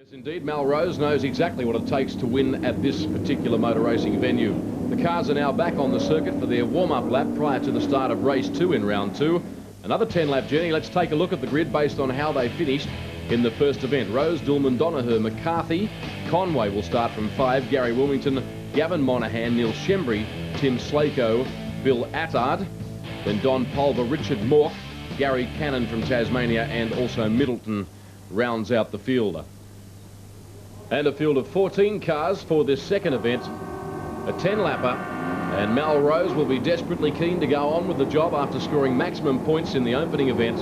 Yes, indeed, Melrose knows exactly what it takes to win at this particular motor racing venue. The cars are now back on the circuit for their warm-up lap prior to the start of race 2 in round 2. Another 10-lap journey. Let's take a look at the grid based on how they finished in the first event. Rose, Dillman, Donoghue, McCarthy. Conway will start from 5. Gary Wilmington, Gavin Monaghan, Neil Shembry, Tim Slako, Bill Attard. Then Don Pulver, Richard Mork, Gary Cannon from Tasmania, and also Middleton rounds out the field. And a field of 14 cars for this second event, a 10-lapper, and Melrose will be desperately keen to go on with the job after scoring maximum points in the opening event.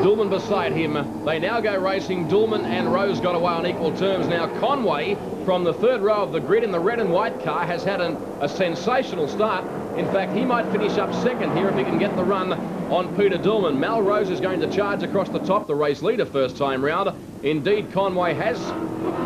Dillman beside him. They now go racing. Dillman and Rose got away on equal terms. Now Conway from the third row of the grid in the red and white car has had a sensational start. In fact, he might finish up second here if he can get the run on Peter Dillman. Melrose is going to charge across the top, the race leader first time round. Indeed, Conway has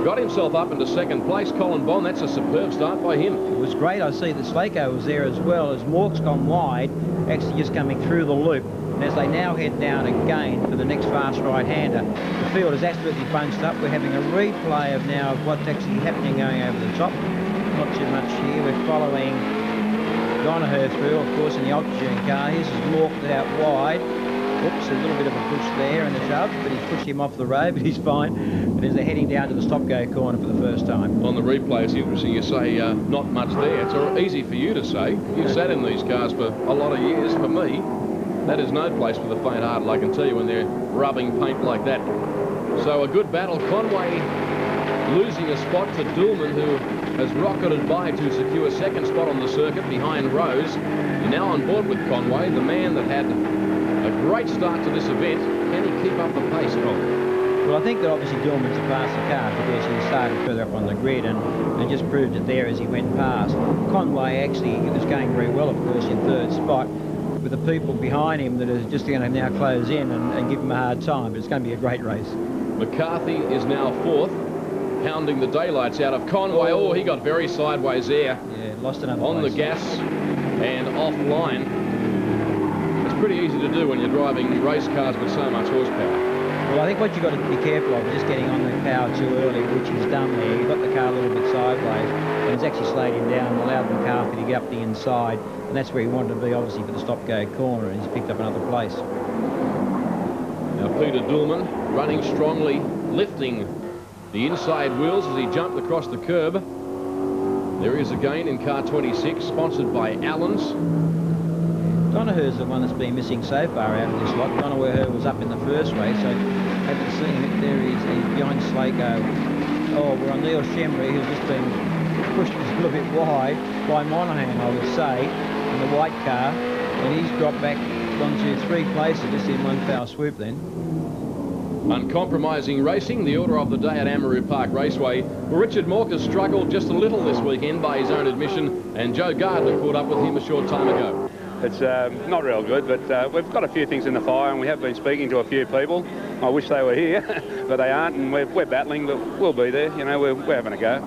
got himself up into second place. Colin Bond, that's a superb start by him. It was great. I see that Slako was there as well, as Mork's gone wide, actually just coming through the loop. And as they now head down again for the next fast right-hander, the field is absolutely bunched up. We're having a replay of now of what's actually happening going over the top. Not too much here. We're following Donoghue through, of course, in the Altitude car. Here's Mork out wide. Oops, a little bit of a push there and a shove, but he's pushed him off the road, but he's fine. And as they're heading down to the stop-go corner for the first time. On the replay, it's interesting. You say not much there. It's easy for you to say. You've sat in these cars for a lot of years. For me, that is no place for the faint-hearted, I can tell you, when they're rubbing paint like that. So a good battle. Conway losing a spot to Dillman, who has rocketed by to secure second spot on the circuit behind Rose. You're now on board with Conway, the man that had a great start to this event. Can he keep up the pace, Colin? Well, I think that obviously Dillman's a faster car because he started further up on the grid and just proved it there as he went past. Conway actually was going very well, of course, in third spot, with the people behind him that are just going to now close in and give him a hard time. But it's going to be a great race. McCarthy is now fourth, hounding the daylights out of Conway. Oh, he got very sideways there. Yeah, lost another on place. The gas and offline. It's pretty easy to do when you're driving race cars with so much horsepower. Well, I think what you've got to be careful of is just getting on the power too early, which he's done there. He got the car a little bit sideways, and it's actually slowed him down and allowed McCarthy to get up the inside, and that's where he wanted to be, obviously, for the stop-go corner, and he's picked up another place. Now Peter Dillman running strongly, lifting the inside wheels as he jumped across the curb. There he is again in car 26, sponsored by Allen's. Donoghue's the one that's been missing so far out of this lot. Donoghue was up in the first race, so haven't seen him. There he is, he's behind Slako. Oh, we're on Neil Shembry, who's just been pushed a little bit wide by Monaghan, I would say, in the white car. And he's dropped back onto 3 places just in one foul swoop then. Uncompromising racing, the order of the day at Amaroo Park Raceway. Well, Richard Mork has struggled just a little this weekend by his own admission, and Joe Gardner caught up with him a short time ago. It's not real good, but we've got a few things in the fire, and we have been speaking to a few people. I wish they were here, but they aren't, and we're battling, but we'll be there. You know, we're having a go.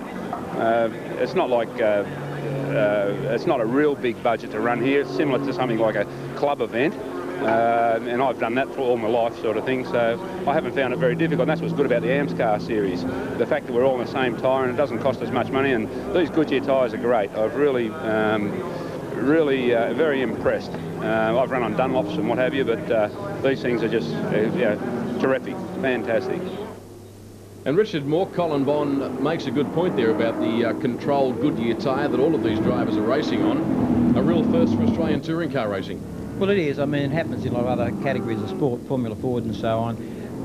It's not like it's not a real big budget to run here. It's similar to something like a club event, and I've done that for all my life, sort of thing. So I haven't found it very difficult. And that's what's good about the Amscar series: the fact that we're all in the same tyre and it doesn't cost us much money. And these Goodyear tyres are great. I've really very impressed. I've run on Dunlops and what have you, but these things are just terrific, fantastic. And Richard Mork, Colin Bond makes a good point there about the controlled Goodyear tyre that all of these drivers are racing on. A real first for Australian touring car racing. Well, it is. I mean, it happens in a lot of other categories of sport, Formula Ford and so on,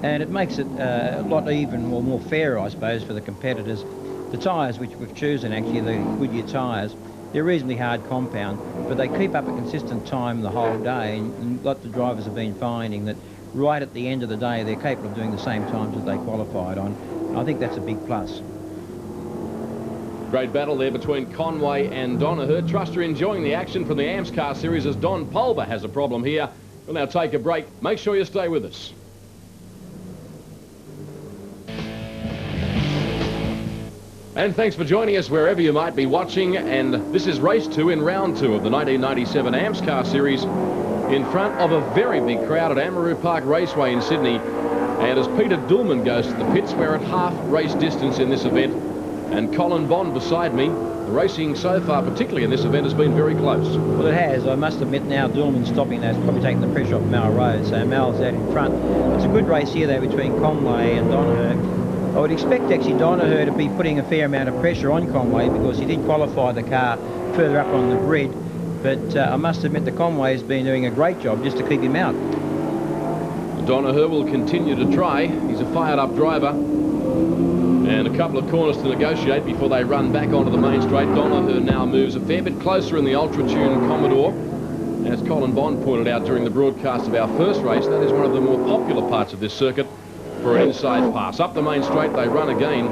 and it makes it a lot even or more fair, I suppose, for the competitors. The tyres which we've chosen, actually, the Goodyear tyres, they're reasonably hard compound, but they keep up a consistent time the whole day, and lots of drivers have been finding that right at the end of the day they're capable of doing the same times that they qualified on. I think that's a big plus. Great battle there between Conway and Donoghue. Truster enjoying the action from the Amscar series as Don Pulver has a problem here. We'll now take a break. Make sure you stay with us. And thanks for joining us wherever you might be watching. And this is race 2 in round 2 of the 1997 Amscar series in front of a very big crowd at Amaroo Park Raceway in Sydney. And as Peter Dillman goes to the pits, we're at half race distance in this event. And Colin Bond beside me. The racing so far, particularly in this event, has been very close. Well, it has. I must admit now, Dillman's stopping that. It's probably taking the pressure off Melrose. So Mel's out in front. It's a good race here, though, between Conway and Donoher. I would expect, actually, Donoher to be putting a fair amount of pressure on Conway because he did qualify the car further up on the grid. But I must admit that Conway's been doing a great job just to keep him out. Donoher will continue to try. He's a fired-up driver. And a couple of corners to negotiate before they run back onto the main straight. Donoher now moves a fair bit closer in the Ultra-Tune Commodore. As Colin Bond pointed out during the broadcast of our first race, that is one of the more popular parts of this circuit for an inside pass. Up the main straight, they run again.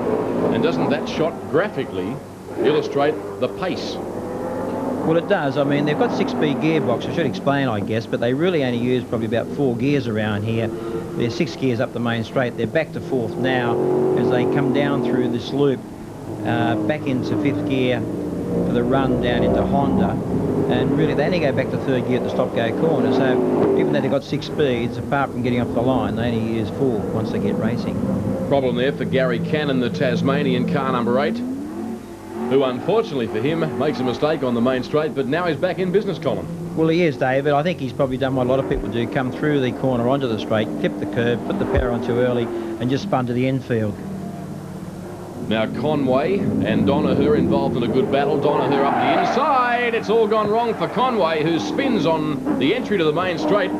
And doesn't that shot graphically illustrate the pace? Well, it does. I mean, they've got 6-speed gearbox. I should explain, I guess, but they really only use probably about 4 gears around here. There's 6 gears up the main straight. They're back to 4th now as they come down through this loop, back into 5th gear for the run down into Honda. And really, they only go back to 3rd gear at the stop-go corner. So even though they've got 6 speeds, apart from getting off the line, they only use 4 once they get racing. Problem there for Gary Cannon, the Tasmanian, car number 8. Who, unfortunately for him, makes a mistake on the main straight, but now he's back in business, Colin. Well, he is, David. I think he's probably done what a lot of people do, come through the corner onto the straight, clip the curb, put the power on too early, and just spun to the infield. Now Conway and Donoher involved in a good battle. Donoher up the inside. It's all gone wrong for Conway, who spins on the entry to the main straight.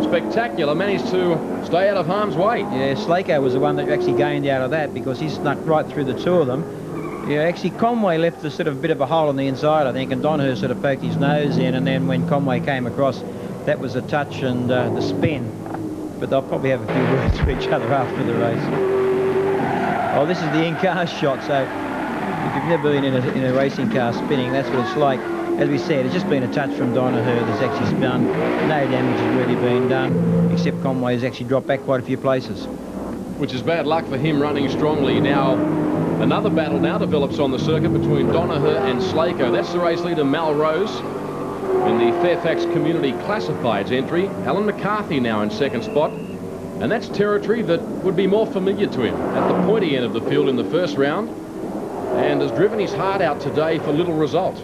Spectacular. Managed to stay out of harm's way. Yeah, Slako was the one that actually gained out of that because he snuck right through the two of them. Yeah, actually Conway left a sort of bit of a hole on the inside, I think, and Donoher sort of poked his nose in, and then when Conway came across, that was a touch and the spin. But they'll probably have a few words to each other after the race. Oh, this is the in-car shot, so if you've never been in a racing car spinning, that's what it's like. As we said, it's just been a touch from Donoher that's actually spun. No damage has really been done, except Conway's actually dropped back quite a few places. Which is bad luck for him running strongly now. Another battle now develops on the circuit between Donoher and Slako. That's the race leader, Melrose, in the Fairfax Community Classifieds entry. Alan McCarthy now in 2nd spot. And that's territory that would be more familiar to him at the pointy end of the field in the first round, and has driven his heart out today for little result.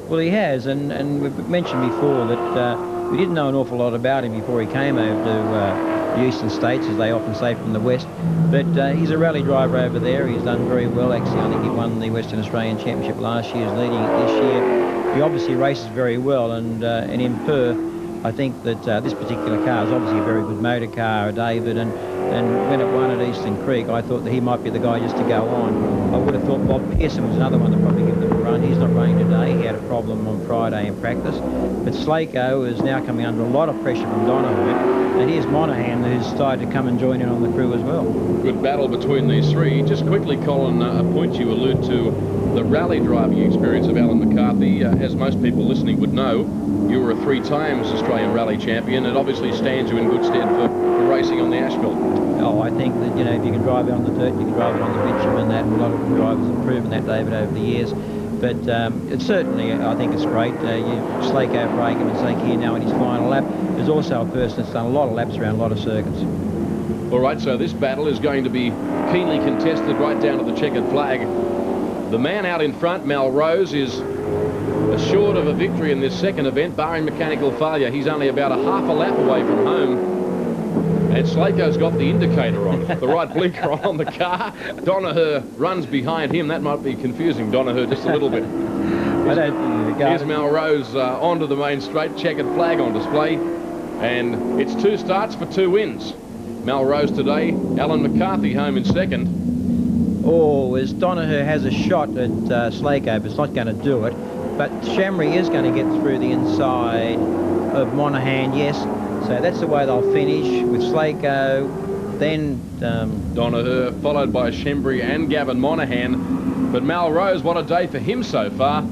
Well, he has, and we've mentioned before that we didn't know an awful lot about him before he came over to the eastern states, as they often say, from the west. But he's a rally driver over there. He's done very well, actually. I think he won the Western Australian Championship last year. He's leading it this year. He obviously races very well, and in Perth, I think that this particular car is obviously a very good motor car, David, and when it won at Eastern Creek, I thought that he might be the guy just to go on. I would have thought Bob Pearson was another one to probably give them a run. He's not running today. He had a problem on Friday in practice. But Slako is now coming under a lot of pressure from Donoher. And here's Monahan, who's started to come and join in on the crew as well. Good battle between these three. Just quickly, Colin, a point you allude to the rally driving experience of Alan McCarthy. As most people listening would know, you were a 3 times Australian rally champion. It obviously stands you in good stead for racing on the asphalt. Oh, I think that, you know, if you can drive it on the dirt, you can drive it on the bitumen, that, and a lot of drivers have proven that, David, over the years. But it's certainly, I think it's great. Slako, for argument's sake, here now in his final lap. There's also a person that's done a lot of laps around a lot of circuits. All right, so this battle is going to be keenly contested right down to the checkered flag. The man out in front, Melrose, is assured of a victory in this second event, barring mechanical failure. He's only about a half a lap away from home. And Slako's got the indicator on, the right blinker on the car. Donoher runs behind him. That might be confusing Donoher just a little bit. Here's Melrose onto the main straight, checkered flag on display. And it's 2 starts for 2 wins. Melrose today, Alan McCarthy home in second. Oh, as Donoher has a shot at Slako, but it's not going to do it. But Shamry is going to get through the inside of Monahan, yes. So that's the way they'll finish, with Slako, then Donoher, followed by Shembry and Gavin Monahan. But Melrose, what a day for him so far.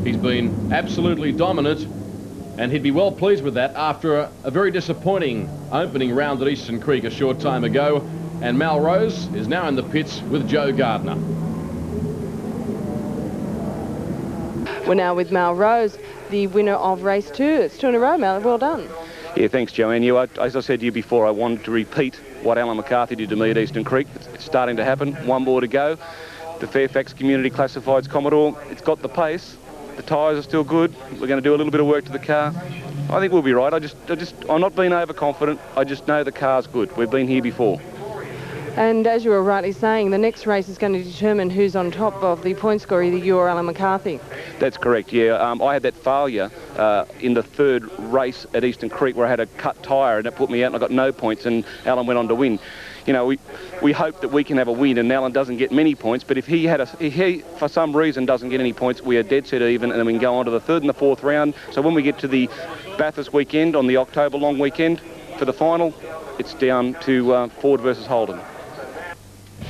He's been absolutely dominant, and he'd be well pleased with that after a very disappointing opening round at Eastern Creek a short time ago. And Melrose is now in the pits with Joe Gardner. We're now with Melrose, the winner of race 2. It's 2 in a row, Mel. Well done. Yeah, thanks, Joanne. As I said to you before, I wanted to repeat what Alan McCarthy did to me at Eastern Creek. It's starting to happen. One more to go. The Fairfax Community Classifieds Commodore, it's got the pace. The tyres are still good. We're going to do a little bit of work to the car. I think we'll be right. I'm not being overconfident. I just know the car's good. We've been here before. And as you were rightly saying, the next race is going to determine who's on top of the point score, either you or Alan McCarthy. That's correct, yeah. I had that failure in the third race at Eastern Creek where I had a cut tyre and it put me out and I got no points, and Alan went on to win. You know, we hope that we can have a win and Alan doesn't get many points, but if he for some reason doesn't get any points, we are dead set even, and then we can go on to the third and the fourth round. So when we get to the Bathurst weekend, on the October long weekend, for the final, it's down to Ford versus Holden.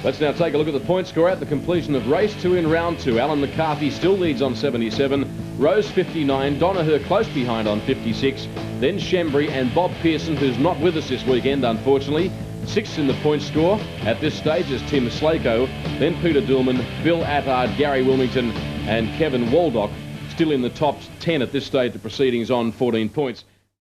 Let's now take a look at the point score at the completion of race 2 in round 2. Alan McCarthy still leads on 77, Rose 59, Donaher close behind on 56, then Shembry and Bob Pearson, who's not with us this weekend unfortunately, 6th in the point score. At this stage is Tim Slako, then Peter Dillman, Bill Attard, Gary Wilmington and Kevin Waldock, still in the top 10 at this stage of proceedings on 14 points.